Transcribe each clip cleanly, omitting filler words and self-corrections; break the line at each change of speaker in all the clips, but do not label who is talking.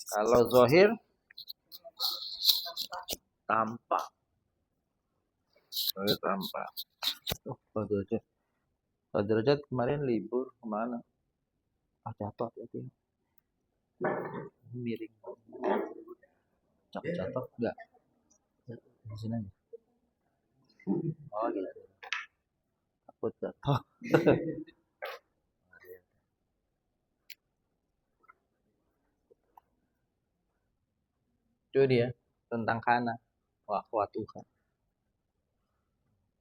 Kalau zohir tampak. Zohir tampak. Pak Derajat kemarin libur kemana? Jatuh hati-hati. Miring. Jatuh enggak? Di sini aja. Oh gitu. Takut jatuh. Itu dia tentang kana. Wah, Tuhan.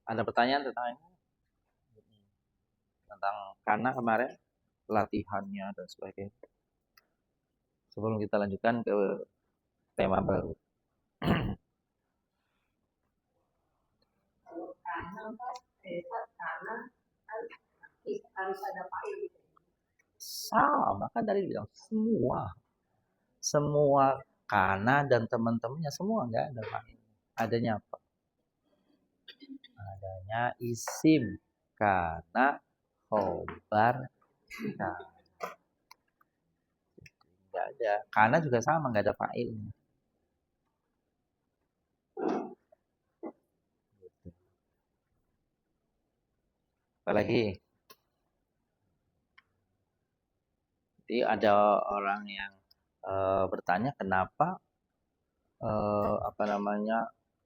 Ada pertanyaan tentang ini? Tentang kana kemarin latihannya dan sebagainya. Sebelum kita lanjutkan ke tema baru. Harus ada fa'il. Sama kan tadi bilang semua kana dan teman-temannya semua nggak ada fa'il. Adanya apa? Adanya isim kana, khobar kana. Nggak ada. Kana juga sama nggak ada fa'ilnya. Apalagi jadi ada orang yang bertanya kenapa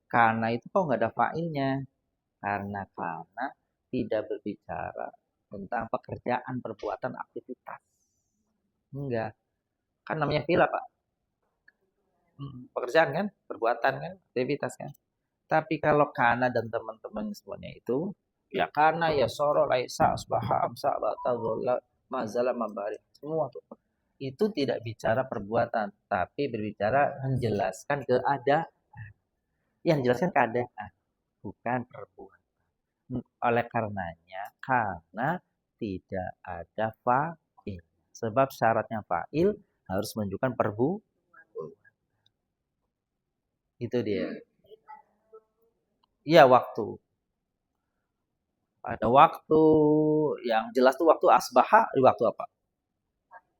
kana itu kok nggak ada fa'ilnya, karena kana tidak berbicara tentang pekerjaan, perbuatan, aktivitas. Enggak, kan namanya fi'il apa? Pekerjaan kan, perbuatan kan, aktivitas kan. Tapi kalau kana dan teman-teman semuanya itu ya kana ya soro laisa asbaha amsa bata zola mazala mabari semua tuh itu tidak bicara perbuatan tapi berbicara menjelaskan keadaan, yang jelaskan keadaan bukan perbuatan. Oleh karenanya karena tidak ada fa'il, sebab syaratnya fa'il harus menunjukkan perbuatan. Itu dia. Iya, waktu. Ada waktu yang jelas tuh waktu asbaha di waktu apa?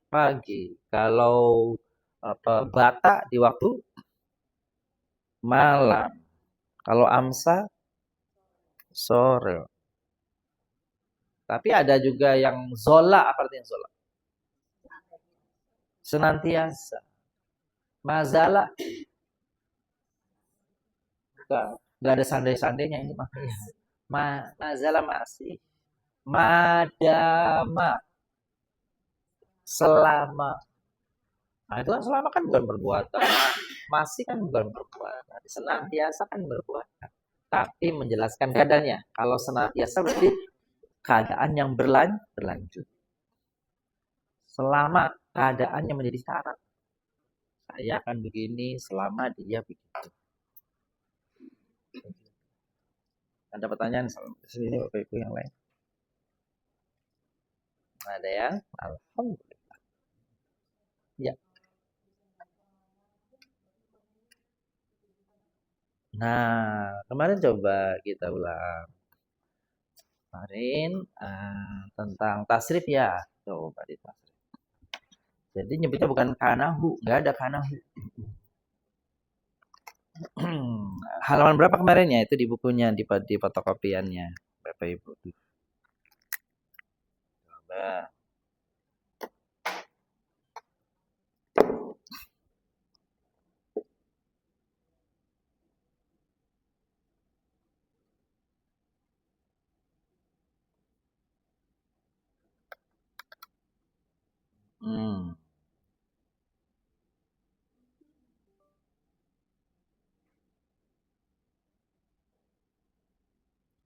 Pagi. Kalau bata di waktu malam. Kalau amsa sore. Tapi ada juga yang zola, apa artinya zola? Senantiasa. Mazala. Enggak ada sandai-sandainya ini makanya. Mazala masih. Madama. Selama. Nah, itu kan selama kan bukan perbuatan. Masih kan bukan perbuatan. Senantiasa kan berbuatan. Tapi menjelaskan keadaannya. Kalau senantiasa berarti keadaan yang berlanjut. Selama keadaannya menjadi syarat. Saya akan begini selama dia begitu. Ada pertanyaan soal sini Bapak Ibu yang lain? Ada yang? Alhamdulillah. Ya. Nah, kemarin coba kita ulang. Kemarin tentang tasrif ya. Coba di tasrif. Jadi nyebutnya bukan kanahu, nggak ada kanahu. Halaman berapa kemarin ya? Itu di bukunya, di fotokopiannya. Bapak Ibu. Coba.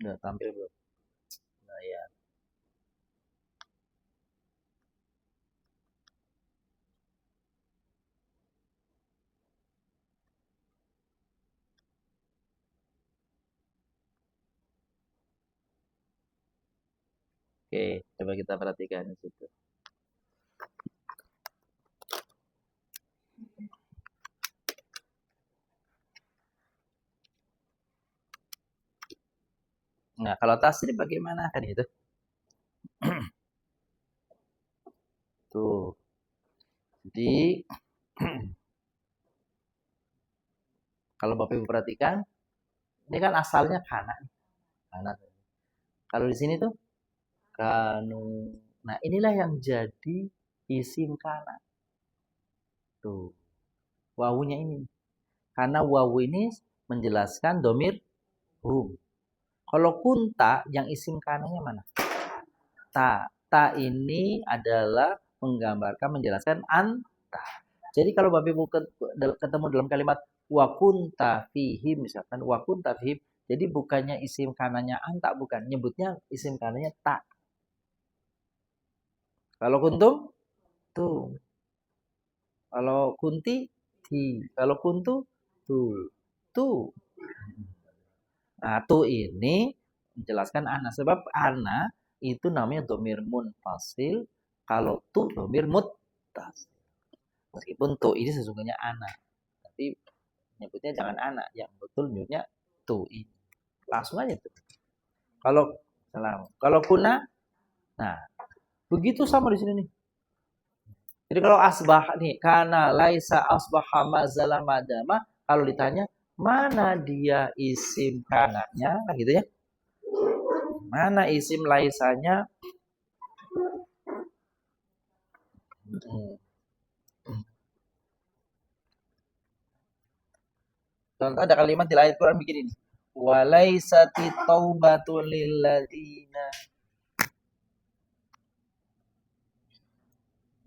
Udah tampil belum? Nah, ya. Oke, coba kita perhatikan di situ. Nah, kalau tasrif bagaimana kan itu? Tuh. Jadi kalau Bapak Ibu perhatikan, ini kan asalnya kana. Kana. Kalau di sini tuh kanu. Nah, inilah yang jadi isim kana. Tuh. Wawunya ini. Karena wawu ini menjelaskan domir hum. Kalau kunta yang isim kananya mana? Ta. Ta ini adalah menggambarkan, menjelaskan anta. Jadi kalau Bapak Ibu ketemu dalam kalimat wa kunta fihim misalkan wa kunta fihim, jadi bukannya isim kanannya anta, bukan, nyebutnya isim kanannya ta. Kalau kuntum tuh. Kalau kunti ti. Kalau kuntu tuh. Tuh. Nah, tuh ini menjelaskan ana, sebab ana itu namanya domir munfasil, kalau tuh domir muttasil. Meskipun tuh ini sesungguhnya ana, tapi nyebutnya jangan anak, yang betul nyebutnya tuh ini. Langsung aja tuh. Kalau kuna, nah begitu sama di sini nih. Jadi kalau asbah nih, karena laisa asbaha mazala madama, kalau ditanya mana dia isim kananya, nah gitu ya. Mana isim laisanya? Contoh ada kalimat di ayat Quran begini nih. Walaisati taubatu lilladzina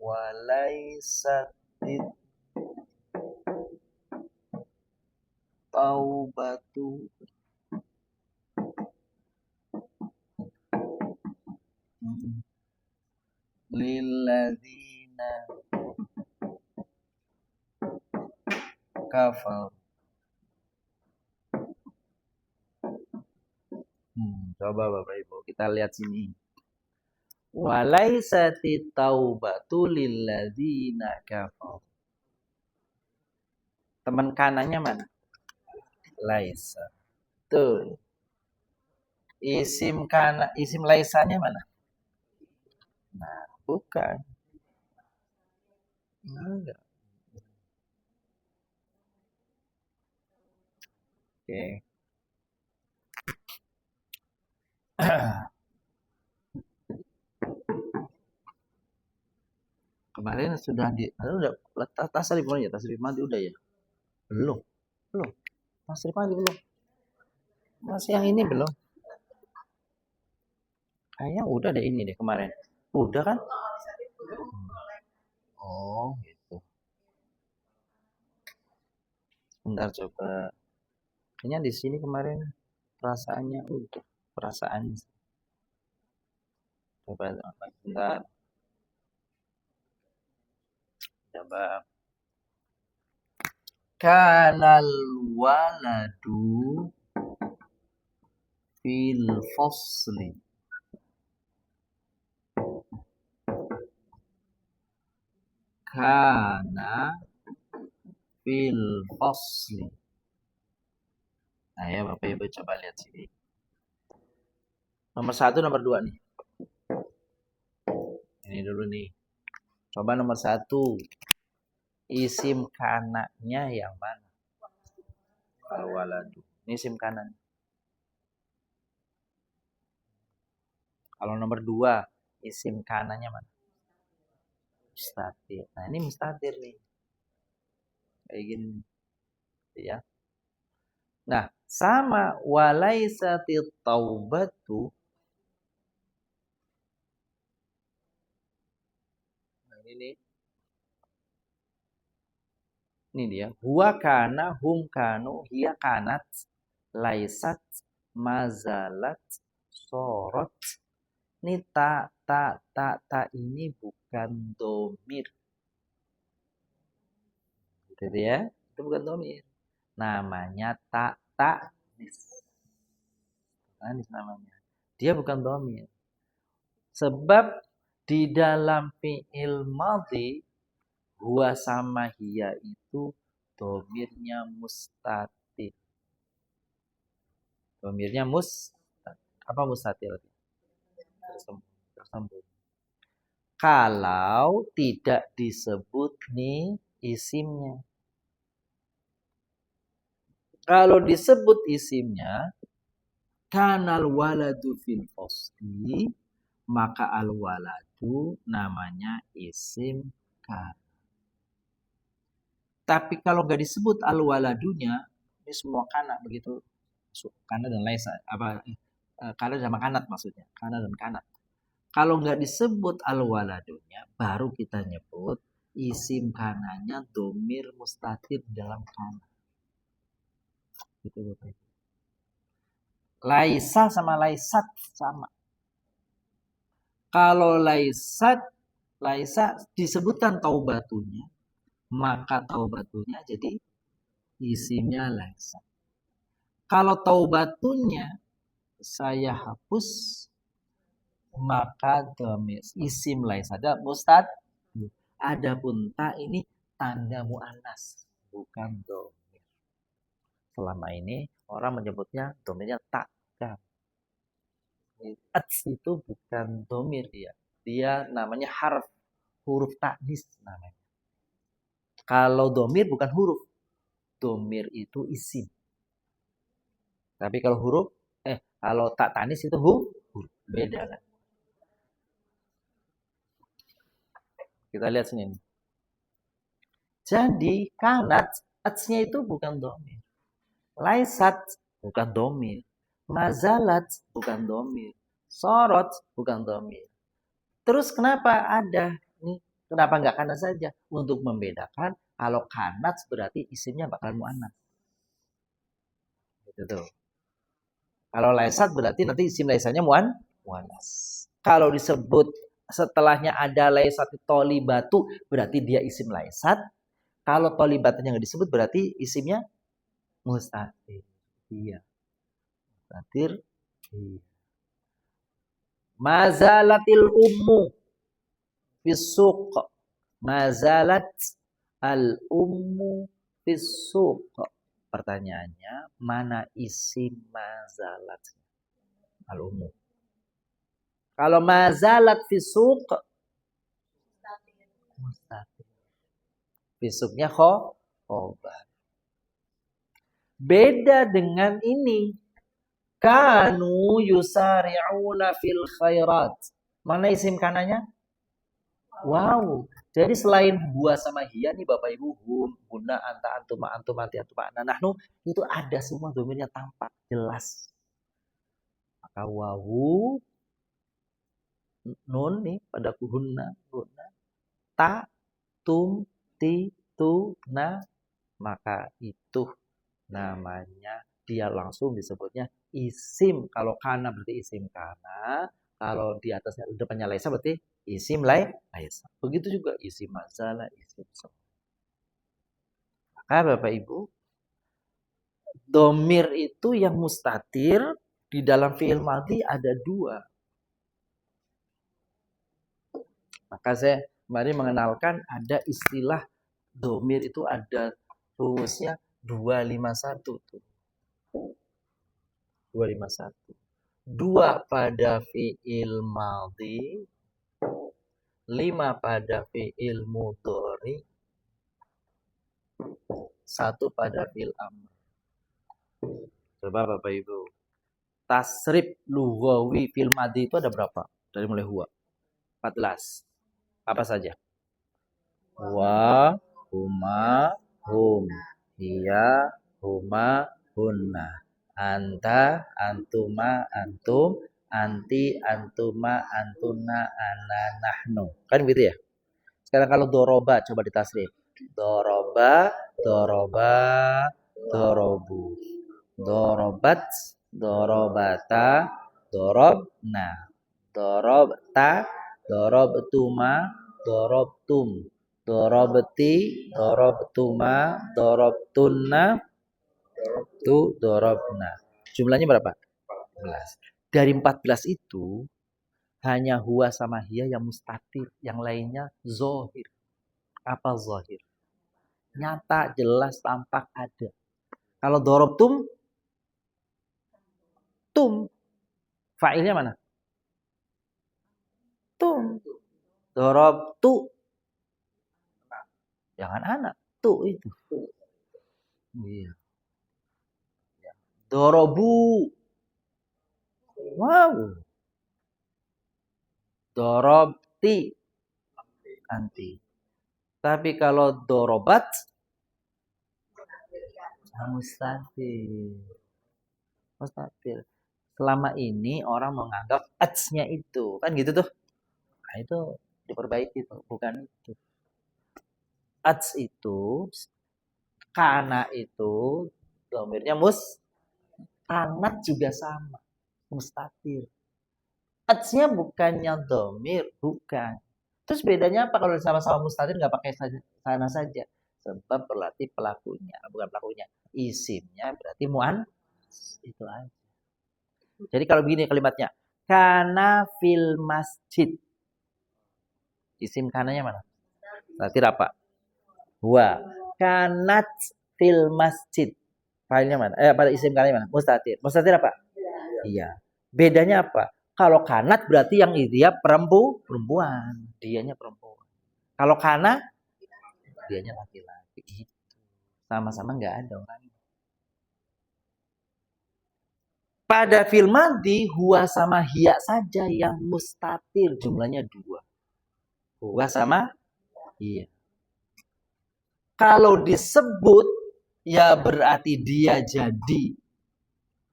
walaisati taubatu lilladzina kafar. Coba Bapak Ibu kita lihat sini. Walaisati taubatu lilladzina kafar. Teman kanannya mana? Laisa. Tuh. Isim laisanya mana? Nah, bukan. Enggak. Oke. Kemarin sudah udah tasrif ya, tasrif mati udah ya? Belum. Belum. Tasrif mati belum. Masih yang ini belum. Kayaknya udah deh ini deh kemarin. Udah kan? Oh, gitu. Bentar coba. Kayaknya di sini kemarin perasaannya udah. Perasaannya. Coba bentar. Coba. Kanal waladu fil fasli. Kana fil fasli. Nah ya Bapak Ibu coba lihat sini. Nomor 1, nomor 2 nih. Ini dulu nih. Coba nomor 1. Isim kananya yang mana? Al-waladu. Ini isim kanan. Kalau nomor 2, isim kanannya mana? Mustatir. Nah, ini mustatir nih. Kayak gini. Ya. Nah, sama walaisatit taubatu. Nah, ini nih. Ini dia. Huwa kana, hum kanu, hiya kanat, laisat, mazalat, sorot. Ini ta ini bukan domir. Gitu ya. Itu bukan domir. Namanya ta'nis. Ta'nis namanya. Dia bukan domir. Sebab di dalam fi'il madhi huwa sama hiya itu domirnya mustatir. Domirnya apa mustatir? tersembunyi. Kalau tidak disebut nih isimnya. Kalau disebut isimnya, kanal waladu fil fasli, maka al waladu namanya isim kana. Tapi kalau nggak disebut al waladunya, ini semua kana begitu. Kana dan laisa apa kana sama kanat maksudnya. Kana dan kanat. Kalau nggak disebut al-waladunya, baru kita nyebut isim kananya domir mustatir dalam kana. Gitu Bapak Ibu. Laisa sama laisat sama. Kalau laisa disebutkan taubatunya, maka taubatunya jadi isimnya laisa. Kalau taubatunya saya hapus, maka domir isim laisa ada mustad. Adapun ta ini tanda muannas, bukan domir. Selama ini orang menyebutnya domirnya tak kan. Ats itu bukan domir dia. Dia namanya huruf taknis namanya. Kalau domir bukan huruf. Domir itu isim. Tapi kalau kalau tak tanis itu huruf. Beda kan. Kita lihat sini. Jadi kanat, atsnya itu bukan domir. Laisat bukan domir. Mazalat bukan domir. Sorot bukan domir. Terus kenapa ada nih? Kenapa nggak kanat saja? Untuk membedakan kalau kanat berarti isimnya bakal mu'anats. Gitu tuh. Kalau laisat berarti nanti isim laisanya mu'anats. Kalau disebut setelahnya ada laisat tolibatu berarti dia isim laisat. Kalau tolibatnya nggak disebut berarti isimnya mustatir. Iya. Mustatir. Iya. Mazalatil ummu fisuq. Mazalat al ummu fisuq. Pertanyaannya, mana isim mazalat? Al ummu. Kalau mazalat fisuq mustatir. Fisuknya khobar. Beda dengan ini. Kanu yusari'una fil khairat. Mana isim kananya? Wow. Jadi selain huwa sama hiya nih Bapak Ibu, hum, guna, anta, antuma, antum, anti, antuma, ana, nahnu, itu ada semua domirnya tampak jelas. Maka wawu, nun nih pada kuhunna, guna, ta, tum, ti, tu, na, maka itu namanya dia langsung disebutnya isim. Kalau kana berarti isim kana, kalau di atasnya depannya laisa berarti isim laisa. Begitu juga isim mazalah, isim sama. Maka Bapak Ibu, domir itu yang mustatir di dalam fi'il madhi ada dua. Maka saya mari mengenalkan ada istilah domir itu ada rumusnya 251 tuh. 251. 2 pada fi'il madhi, 5 pada fi'il mudhari, 1 pada fi'il amr. Coba Bapak Ibu. Tasrif lughawi fi'il madhi itu ada berapa? Dari mulai huwa. 14. Apa saja? Wa, huma, hum, hiya, huma, hunna. Anta, antuma, antum, anti, antuma, antuna, ana, nahnu. Kan gitu ya? Sekarang kalau doroba, coba ditasrif. Doroba, doroba, dorobu. Dorobat, dorobata, dorobna. Dorobta, dorobtuma, dorobtum. Dorobti, dorobtuma, dorobtunna, dorobna. Jumlahnya berapa? 14. Dari 14 itu hanya huwa sama hiya yang mustatir, yang lainnya zohir. Apa zohir? Nyata, jelas, tampak ada. Kalau dorobtum, tum, fa'ilnya mana? Tum. Dorobtu. Jangan anak. Tu itu. Iya. Dorobu. Wow. Dorobti. Anti. Tapi kalau dorobat. Mustahil. Mustahil. Selama ini orang menganggap ats-nya itu. Kan gitu tuh. Nah itu diperbaiki tuh. Bukan itu. Ats itu. Kana itu. Domirnya anat juga sama. Mustahil. Ats-nya bukannya domir. Bukan. Terus bedanya apa kalau sama-sama mustahil nggak pakai sana saja? Sebab berarti pelakunya. Bukan pelakunya. Isimnya berarti itu aja. Jadi kalau begini kalimatnya. Kana fil masjid. Isim kananya mana? Berarti apa? Huwa. Kanat fil masjid. Filenya mana? Pada isim kananya mana? Mustatir. Mustatir apa? Iya. Bedanya apa? Kalau kanat berarti yang dia perempuan. Dianya perempuan. Kalau kana, dianya laki-laki. Sama-sama nggak ada orang. Pada fil madhi, huwa sama hiya saja yang mustatir. Jumlahnya 2. Huwa sama hiya. Kalau disebut, ya berarti dia jadi.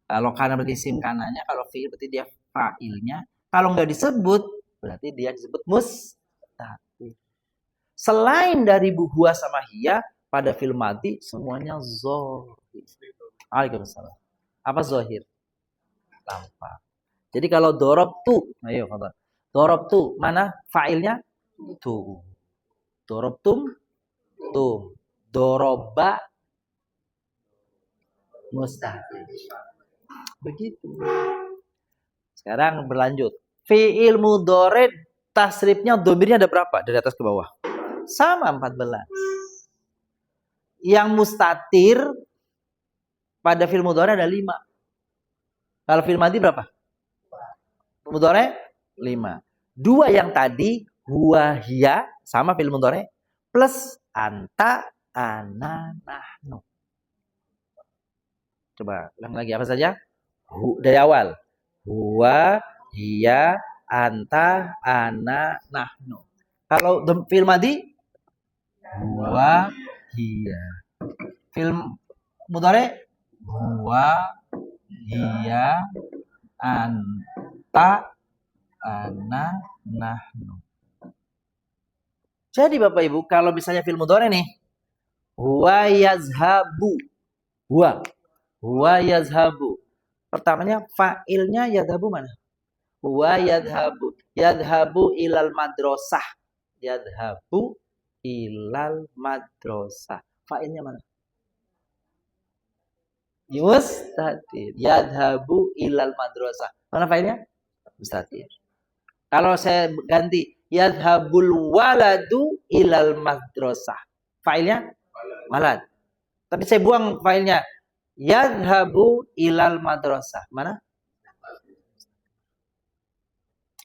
Kalau kana berarti isim kananya. Kalau fi'il berarti dia fa'ilnya. Kalau nggak disebut, berarti dia disebut mustatir. Selain dari huwa sama hiya, pada fil madhi, semuanya zohir. Waalaikumsalam. Apa zohir? Tampak. Jadi kalau dorob tu, ayo kata. Dorob tu mana fa'ilnya? Tu. Dorob tum. Doroba mustahil. Begitu. Sekarang berlanjut. Fi'il mudhari tasrifnya domirnya ada berapa? Dari atas ke bawah. Sama 14. Yang mustatir pada fi'il mudhari ada 5. Kalau fi'il madhi berapa? Mudhari 5. 2 yang tadi huwa hiya sama fi'il mudhari plus anta ana nahnu. Coba ulang lagi apa saja? Dari awal. Huwa hiya anta ana nahnu. Kalau fi'il madhi huwa hiya. Fi'il mudhari huwa hiya anta ana nahnu. Jadi Bapak Ibu, kalau misalnya fi'il mudhari nih, huwa yazhabu. Huwa yazhabu. Pertamanya fa'ilnya yadhabu mana? Huwa yadhabu. Yadhabu ilal madrasah. Yadhabu ilal madrasah. Fa'ilnya mana? Mustatir. Yadhabu ilal madrasah. Mana fa'ilnya? Mustatir. Kalau saya ganti yadhabul waladu ilal madrasah. Fa'ilnya walad. Tapi saya buang fa'ilnya. Yadhabu ilal madrasah. Mana?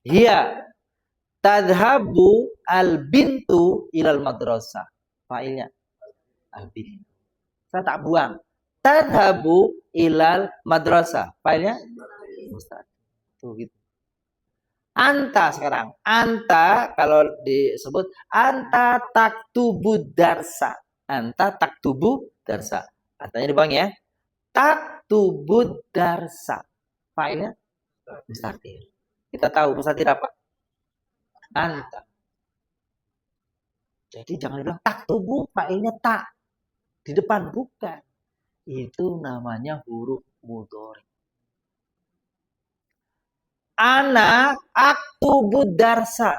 Hiya tadhabu al bintu ilal madrasah. Fa'ilnya al bintu. Saya tak buang. Tadhabu ilal madrasah. Fa'ilnya mustatir. Tuh gitu. Anta sekarang. Anta kalau disebut anta taktubu darsa. Anta taktubu darsa. Antanya dibuang ya. Taktubu darsa. Fa'ilnya mustatir. Kita tahu mustatir apa? Anta. Jadi jangan bilang taktubu, fa'ilnya tak. Di depan bukan. Itu namanya huruf mudhari. Ana aktubu darsa.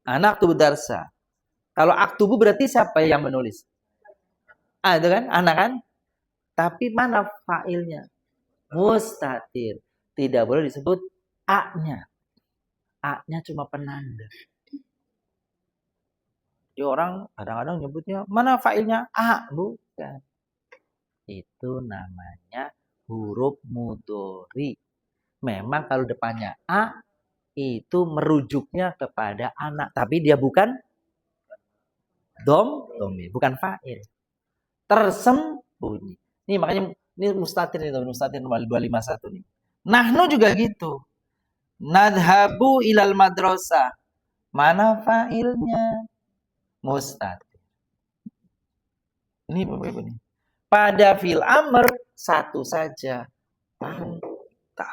Ana aktubu darsa. Kalau aktubu berarti siapa yang menulis? Itu kan? Ana kan? Tapi mana fa'ilnya? Mustatir. Tidak boleh disebut A-nya. A-nya cuma penanda. Jadi orang kadang-kadang nyebutnya, mana fa'ilnya? A. Bukan. Itu namanya huruf mudhari. Memang kalau depannya A, itu merujuknya kepada anak, tapi dia bukan domir, bukan fa'il. Tersembunyi. Ini makanya ini mustatir itu, mustatir nomor 251 nih. Nahnu juga gitu. Nadhabu ilal madrasah. Mana fa'ilnya? Mustatir. Ini Bapak Ibu nih. Pada fil amr satu saja. Anta.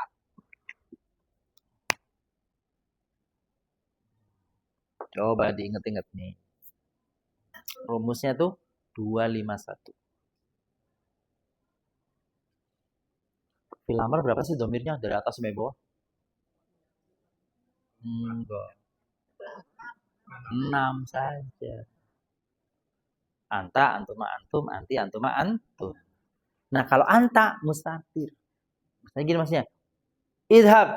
Coba diinget-inget nih. Rumusnya tuh 251. Fil amr berapa sih domirnya? Dari atas sampai bawah? Enggak. 6 saja. Anta, antuma, antum, anti, antuma, antum. Nah, kalau anta mustatir. Misalnya gini maksudnya. Idhab.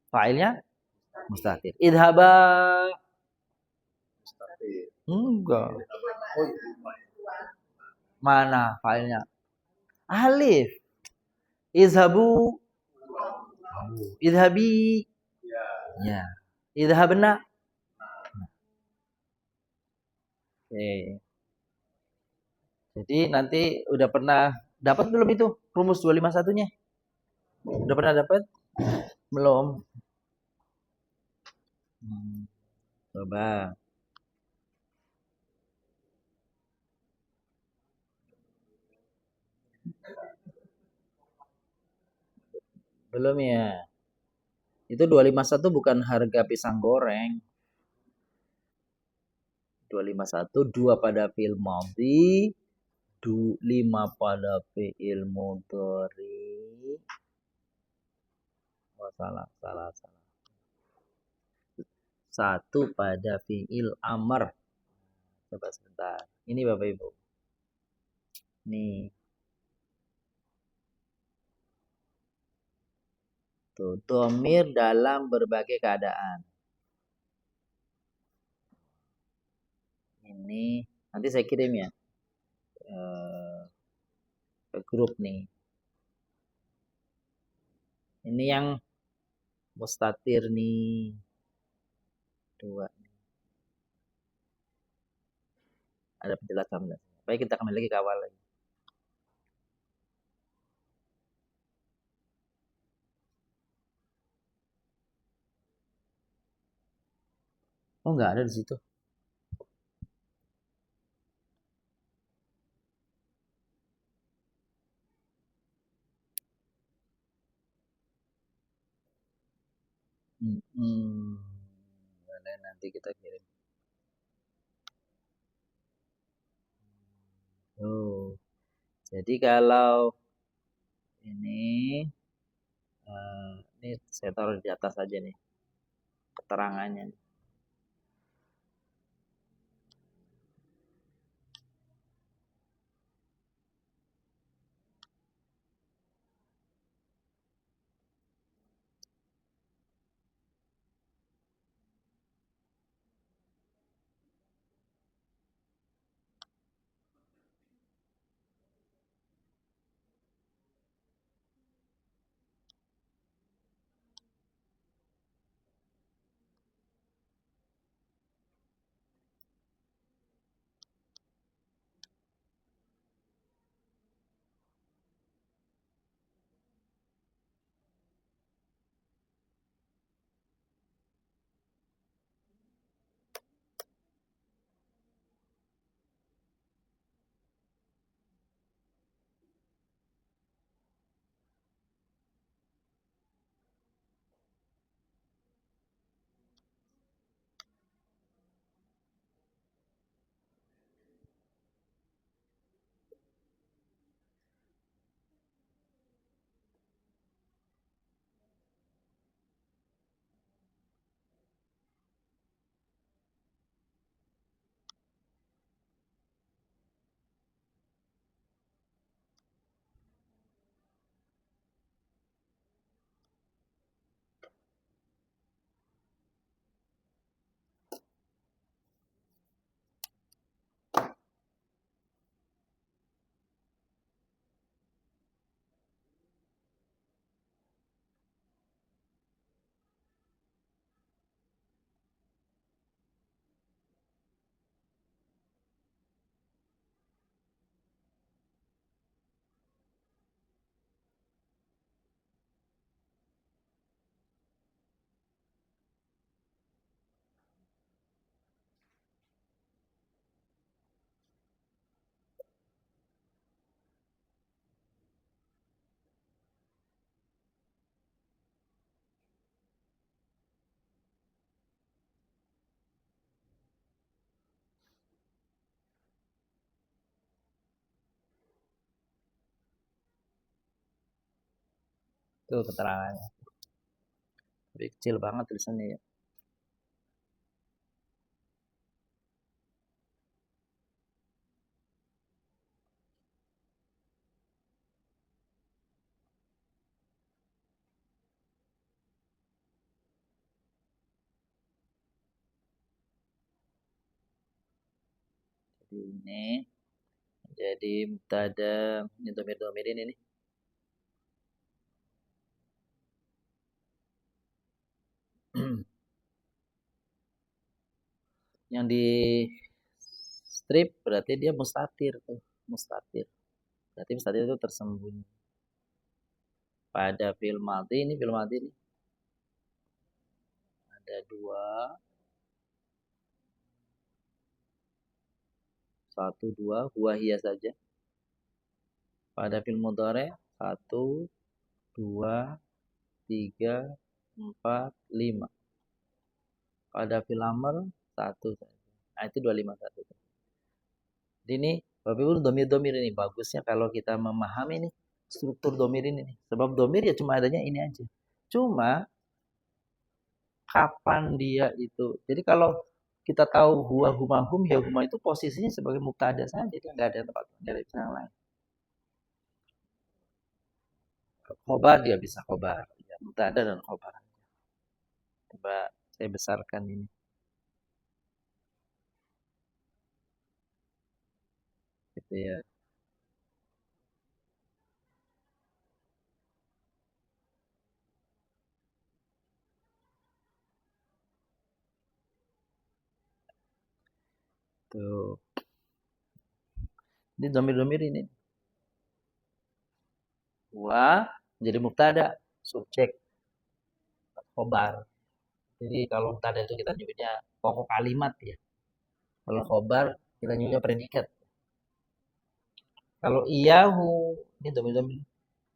Fa'ilnya mustatir. Idhaba. Enggak. Mana fa'ilnya? Alif. Izhabu. Idhabi. Ya. Idhabna. Oke. Jadi nanti udah pernah dapat belum itu rumus 251-nya? Udah pernah dapat? Belum. Coba. Belum ya? Itu 251 bukan harga pisang goreng. 251 2 pada fi'il madhi, 5 pada fi'il mudhari. Oh, salah. 1 pada fi'il amr. Coba sebentar. Ini Bapak Ibu. Nih. Tuh, domir dalam berbagai keadaan. Ini nanti saya kirim ya ke grup nih. Ini yang mustatir nih. 2. Ada penjelasan. Baik, kita kembali lagi ke awal lagi. Oh, nggak ada di situ. Boleh, nanti kita kirim. Oh, jadi kalau ini saya taruh di atas aja nih keterangannya. Itu keterangannya. Tapi kecil banget tulisannya ya. Jadi ini jadi mubtada, ini domir ini nih. Yang di strip berarti dia mustatir tuh, mustatir. Berarti mustatir itu tersembunyi. Pada fi'il madhi ini ada dua, satu dua, huwa hiya saja. Pada fi'il mudhari 1, 2, 3, 4, 5. Pada fi'il amr 1 saja. Nah, itu 251. Jadi ini Bapak Ibu domir-domir ini bagusnya kalau kita memahami nih struktur domir ini nih. Sebab domir ya cuma adanya ini aja. Cuma kapan dia itu. Jadi kalau kita tahu huwa huma hum ya huma itu posisinya sebagai mubtada saja, dia nggak ada tempat dari yang lain. Khobar dia bisa khobar, ya, mubtada dan khobar. Coba saya besarkan ini. Gitu ya. Tuh. Ini domir-domir ini. Wa menjadi mubtada, subjek, khobar. Jadi kalau mubtada itu kita nyebutnya pokok kalimat ya. Kalau khobar kita nyebutnya predikat. Kalau iyahu ini domir-domir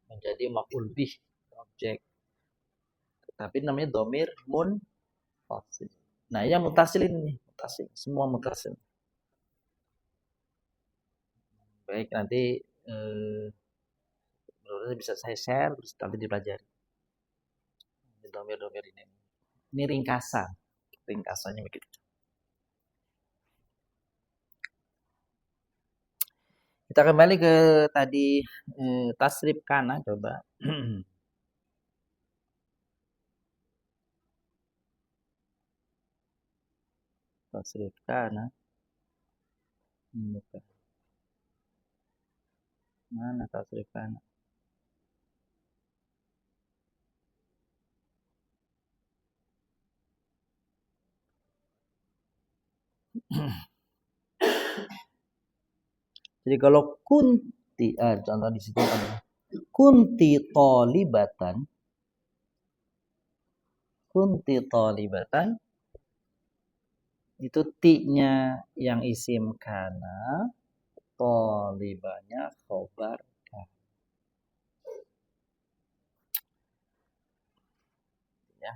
menjadi maf'ul bih, objek. Tapi namanya domir munfasil. Nah, yang mutasil ini, mutasil, semua mutasil. Baik, nanti bisa saya share terus nanti dipelajari. Domir-domir ini. Ini ringkasan. Ringkasannya begitu. Kita kembali ke tadi tasrif kana coba. Tasrif kana. Mana tasrif kana? Jadi kalau kunti, contoh di situ ada kunti tolibatan, itu ti-nya yang isim kana, tolibanya khobar kana. Ya.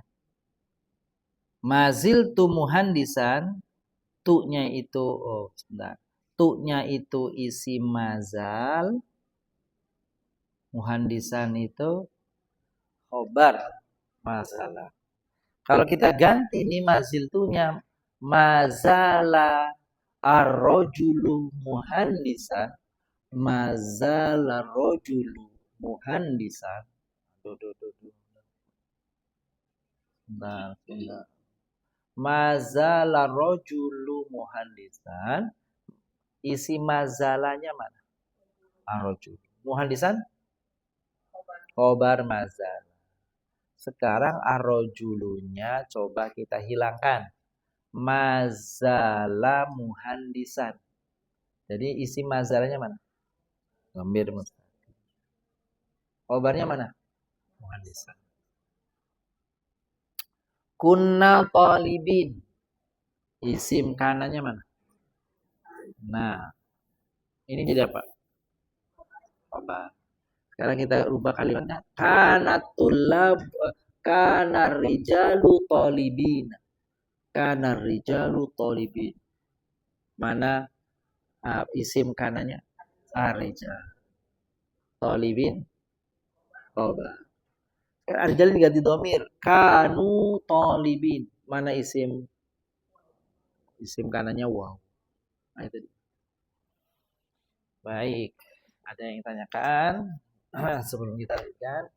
Mazil tu muhandisan, tu-nya itu, sebentar. Tu-nya itu isim mazal, muhandisan itu khobar masalah. Kalau kita ganti nih mazil tunya mazala ar-rajulu muhandisan, mazala rajulu muhandisan. Nah, mazala rajulu muhandisan, isi mazalanya mana? Ar-rajulu. Muhandisan khobar mazal. Sekarang arrojulunya coba kita hilangkan. Mazala muhandisan. Jadi isi mazalanya mana? Gambir mustaqim. Khobarnya mana? Muhandisan. Kunna talibin. Isim kanannya mana? Nah, ini jadi apa? Khobar. Sekarang kita rubah kalimatnya. Kana rijalu talibin. Kana rijalu talibin. Mana isim kanannya? Arijal. Talibin. Khobar. Arjal diganti domir. Kanu tolibin. Mana isim? Isim kanannya wow. Nah, itu. Baik. Ada yang tanyakan? Sebelum kita lanjutkan.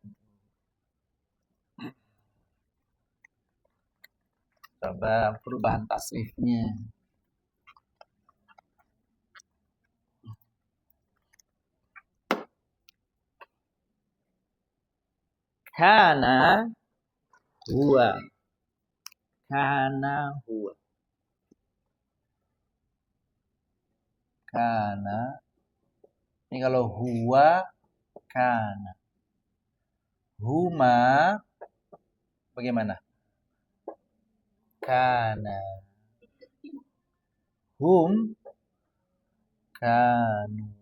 Coba perubahan tasrifnya. Kana huwa. Kana huwa. Kana. Ini kalau huwa kana. Huma bagaimana? Kana. Hum kanu.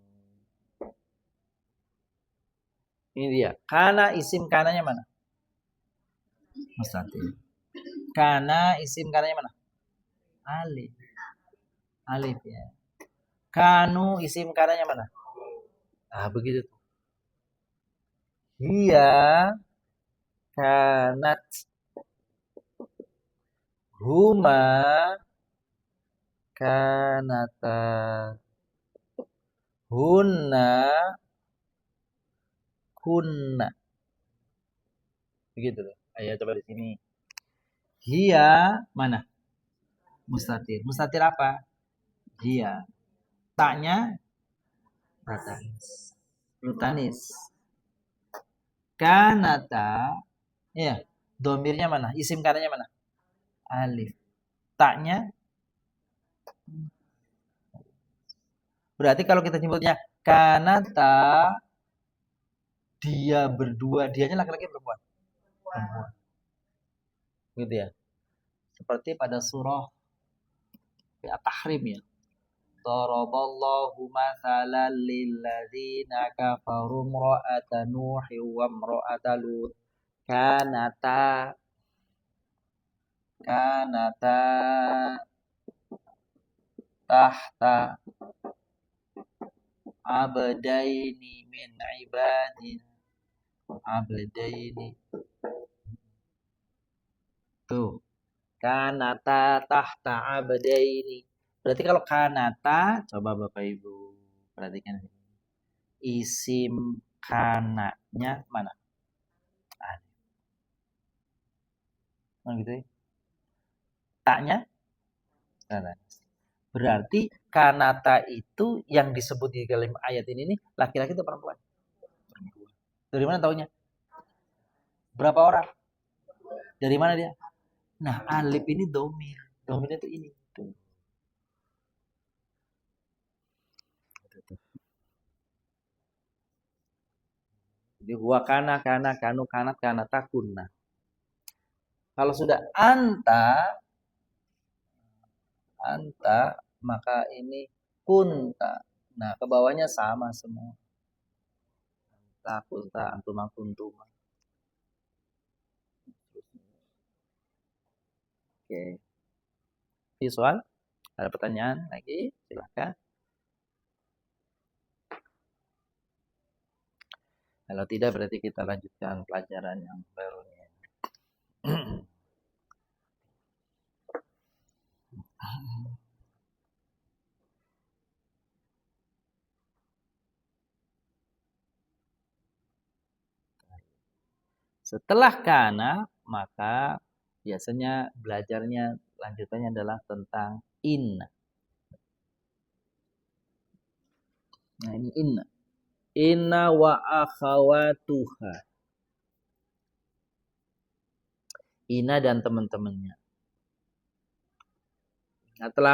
Ini dia. Kana isim kananya mana? Mustatir. Kana isim kananya mana? Alif. Alif ya. Kanu isim kananya mana? Ah, begitu. Hiya kanat. Huma kanata. Hunna kunna. Begitu loh. Ayo coba di sini. Hiya mana? Mustatir. Mustatir apa? Hiya. Taknya ratanis. Rutanis. Kanata. Ya. Domirnya mana? Isim kananya mana? Alif. Taknya. Berarti kalau kita nyebutnya kanata. Dia berdua. Dianya laki-laki perempuan? Perempuan. Gitu ya. Seperti pada surah At-Tahrim ya. Daraballahu mathalan lilladzina kafaru imra'ata Nuhi wa imra'ata Lut kanata tahta abdaini min ibadina abdaini. Tuh. Kanata tahta abdaini. Berarti kalau kanata, coba Bapak Ibu perhatikan. Isim kananya mana? Alif. Oh gitu ya. Taknya? Berarti kanata itu yang disebut di dalam ayat ini nih laki-laki atau perempuan? Perempuan. Dari mana taunya? Berapa orang? Dari mana dia? Nah, alif ini domir. Domir itu ini. Tuh. Jadi huwa kana kanu kanat kanata kunna. Kalau sudah anta maka ini kunta. Nah, ke bawahnya sama semua. Anta kunta antuma kuntuma. Oke. Visual? Ada pertanyaan lagi? Silakan. Kalau tidak berarti kita lanjutkan pelajaran yang barunya. Setelah kana, maka biasanya belajarnya lanjutannya adalah tentang inna. Nah, ini inna. Inna wa akhawatuha. Inna dan teman-temannya. Nah, telah